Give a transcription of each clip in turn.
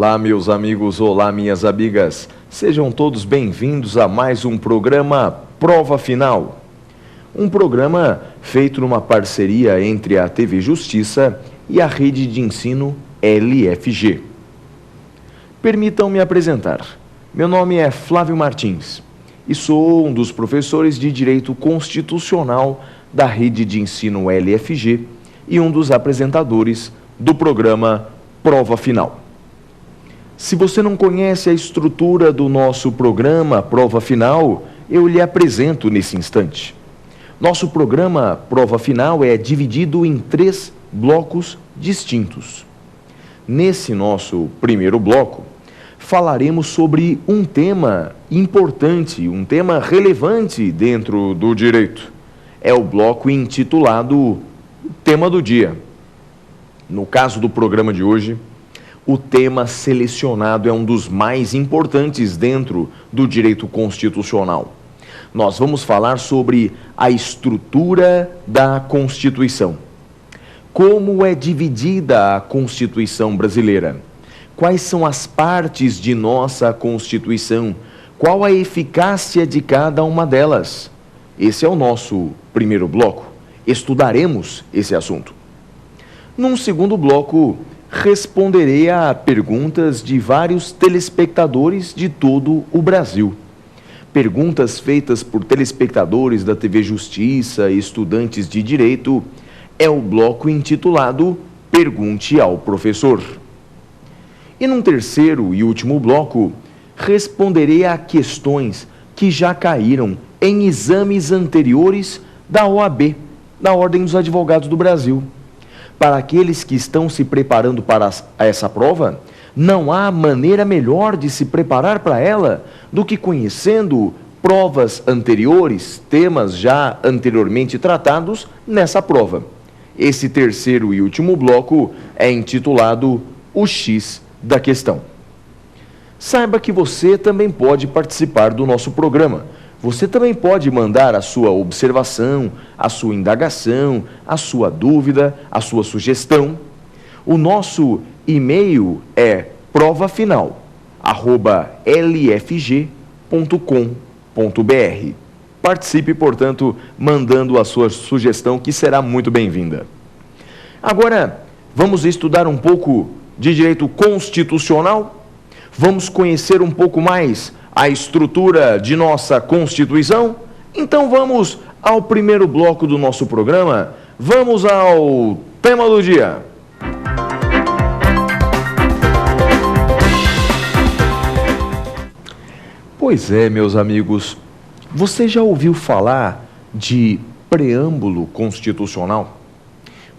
Olá, meus amigos, olá, minhas amigas. Sejam todos bem-vindos a mais um programa Prova Final. Um programa feito numa parceria entre a TV Justiça e a rede de ensino LFG. Permitam-me apresentar. Meu nome é Flávio Martins e sou um dos professores de Direito Constitucional da rede de ensino LFG e um dos apresentadores do programa Prova Final. Se você não conhece a estrutura do nosso programa Prova Final, eu lhe apresento nesse instante. Nosso programa Prova Final é dividido em 3 blocos distintos. Nesse nosso primeiro bloco, falaremos sobre um tema importante, um tema relevante dentro do direito. É o bloco intitulado Tema do Dia. No caso do programa de hoje, o tema selecionado é um dos mais importantes dentro do direito constitucional. Nós vamos falar sobre a estrutura da Constituição. Como é dividida a Constituição brasileira? Quais são as partes de nossa Constituição? Qual a eficácia de cada uma delas? Esse é o nosso primeiro bloco. Estudaremos esse assunto. Num segundo bloco, responderei a perguntas de vários telespectadores de todo o Brasil. Perguntas feitas por telespectadores da TV Justiça e estudantes de Direito é o bloco intitulado Pergunte ao Professor. E num terceiro e último bloco, responderei a questões que já caíram em exames anteriores da OAB, da Ordem dos Advogados do Brasil. Para aqueles que estão se preparando para essa prova, não há maneira melhor de se preparar para ela do que conhecendo provas anteriores, temas já anteriormente tratados nessa prova. Esse terceiro e último bloco é intitulado O X da Questão. Saiba que você também pode participar do nosso programa. Você também pode mandar a sua observação, a sua indagação, a sua dúvida, a sua sugestão. O nosso e-mail é provafinal@lfg.com.br. Participe, portanto, mandando a sua sugestão, que será muito bem-vinda. Agora, vamos estudar um pouco de direito constitucional? Vamos conhecer um pouco mais a estrutura de nossa Constituição? Então vamos ao primeiro bloco do nosso programa. Vamos ao tema do dia. Pois é, meus amigos, você já ouviu falar de preâmbulo constitucional?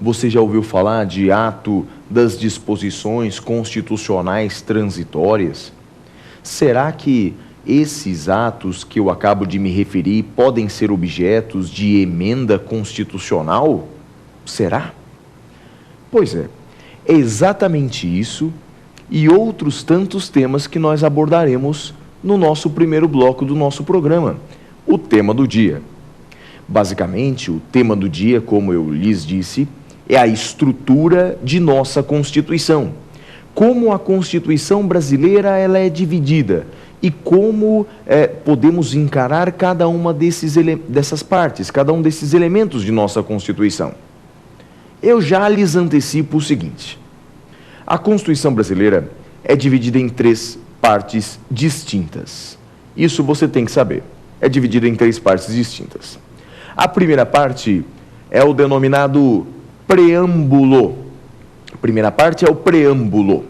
Você já ouviu falar de ato das disposições constitucionais transitórias? Será que esses atos que eu acabo de me referir podem ser objetos de emenda constitucional? Será? Pois é exatamente isso e outros tantos temas que nós abordaremos no nosso primeiro bloco do nosso programa, o tema do dia. Basicamente, o tema do dia, como eu lhes disse, é a estrutura de nossa Constituição. Como a Constituição brasileira ela é dividida e como podemos encarar cada uma dessas partes, cada um desses elementos de nossa Constituição. Eu já lhes antecipo o seguinte: a Constituição brasileira é dividida em 3 partes distintas. Isso você tem que saber. É dividida em 3 partes distintas. A primeira parte é o denominado preâmbulo. A primeira parte é o preâmbulo.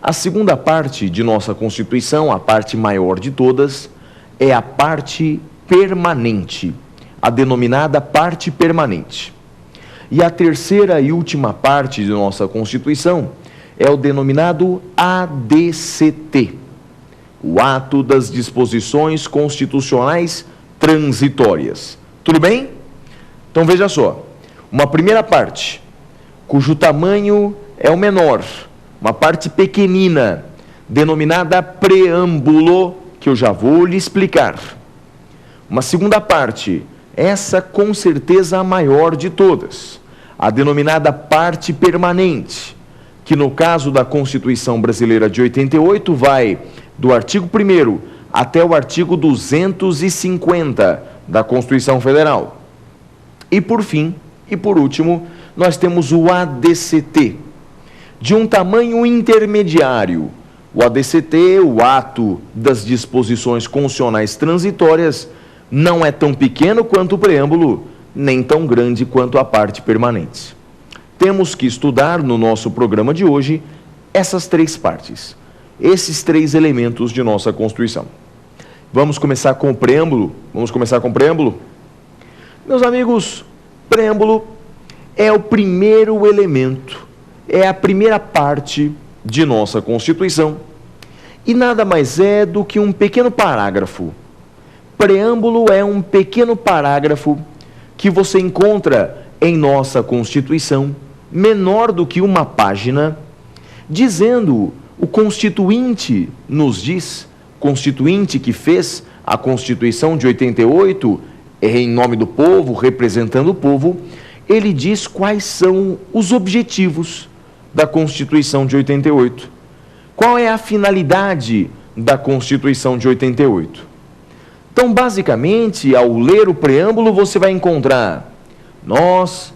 A segunda parte de nossa Constituição, a parte maior de todas, é a parte permanente, a denominada parte permanente. E a terceira e última parte de nossa Constituição é o denominado ADCT, o Ato das Disposições Constitucionais Transitórias. Tudo bem? Então veja só, uma primeira parte, cujo tamanho é o menor, uma parte pequenina, denominada preâmbulo, que eu já vou lhe explicar. Uma segunda parte, essa com certeza a maior de todas, a denominada parte permanente, que no caso da Constituição Brasileira de 88 vai do artigo 1º até o artigo 250 da Constituição Federal. E por fim, e por último, nós temos o ADCT, de um tamanho intermediário. O ADCT, o ato das disposições constitucionais transitórias, não é tão pequeno quanto o preâmbulo, nem tão grande quanto a parte permanente. Temos que estudar no nosso programa de hoje essas três partes, esses três elementos de nossa Constituição. Vamos começar com o preâmbulo? Meus amigos, preâmbulo é o primeiro elemento, é a primeira parte de nossa Constituição e nada mais é do que um pequeno parágrafo. Preâmbulo é um pequeno parágrafo que você encontra em nossa Constituição, menor do que uma página, dizendo, o Constituinte nos diz, Constituinte que fez a Constituição de 88, em nome do povo, representando o povo, ele diz quais são os objetivos da Constituição de 88. Qual é a finalidade da Constituição de 88? Então, basicamente, ao ler o preâmbulo, você vai encontrar nós,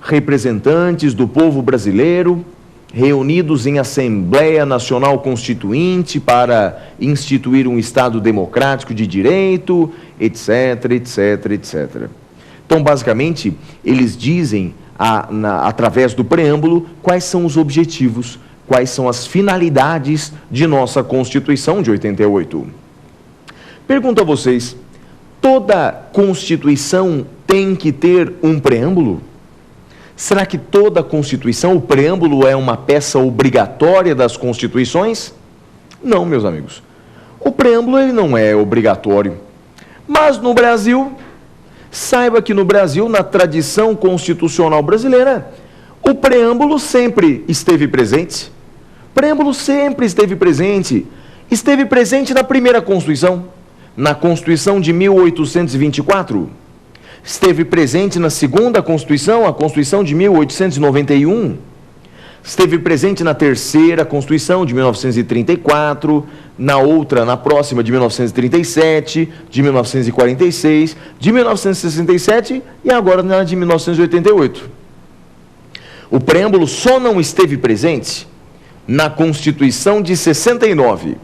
representantes do povo brasileiro, reunidos em Assembleia Nacional Constituinte para instituir um Estado democrático de direito, etc, etc, etc. Então, basicamente, eles dizem, através do preâmbulo, quais são os objetivos, quais são as finalidades de nossa Constituição de 88. Pergunto a vocês, toda Constituição tem que ter um preâmbulo? Será que toda Constituição, o preâmbulo é uma peça obrigatória das Constituições? Não, meus amigos. O preâmbulo ele não é obrigatório. Mas no Brasil, saiba que no Brasil, na tradição constitucional brasileira, o preâmbulo sempre esteve presente. O preâmbulo sempre esteve presente. Esteve presente na primeira Constituição, na Constituição de 1824. Esteve presente na segunda Constituição, a Constituição de 1891. Esteve presente na terceira Constituição de 1934, na próxima de 1937, de 1946, de 1967 e agora na de 1988. O preâmbulo só não esteve presente na Constituição de 69. O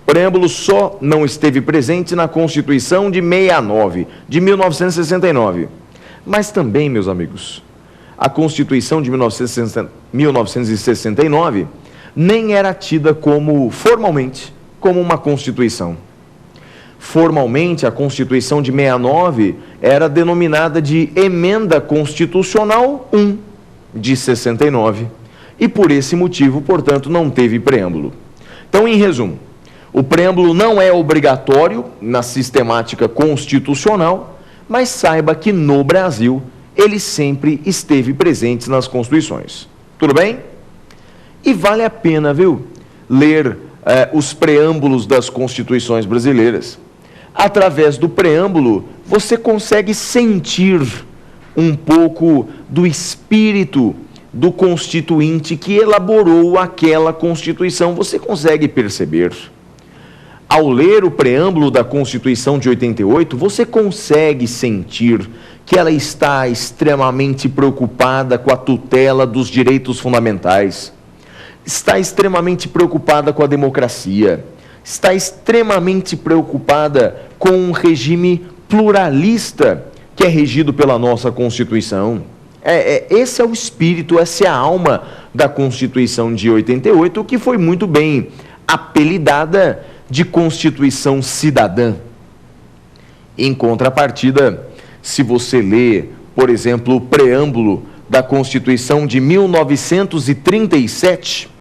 preâmbulo só não esteve presente na Constituição de 69, de 1969. Mas também, meus amigos, a Constituição de 1969 nem era tida formalmente, como uma Constituição. Formalmente, a Constituição de 69 era denominada de Emenda Constitucional 1 de 69. E por esse motivo, portanto, não teve preâmbulo. Então, em resumo, o preâmbulo não é obrigatório na sistemática constitucional, mas saiba que no Brasil ele sempre esteve presente nas Constituições. Tudo bem? E vale a pena, ler os preâmbulos das Constituições brasileiras. Através do preâmbulo, você consegue sentir um pouco do espírito do constituinte que elaborou aquela Constituição. Você consegue perceber. Ao ler o preâmbulo da Constituição de 88, você consegue sentir que ela está extremamente preocupada com a tutela dos direitos fundamentais, está extremamente preocupada com a democracia, está extremamente preocupada com um regime pluralista que é regido pela nossa Constituição. Esse é o espírito, essa é a alma da Constituição de 88, que foi muito bem apelidada de Constituição Cidadã. Em contrapartida, se você lê, por exemplo, o preâmbulo da Constituição de 1937,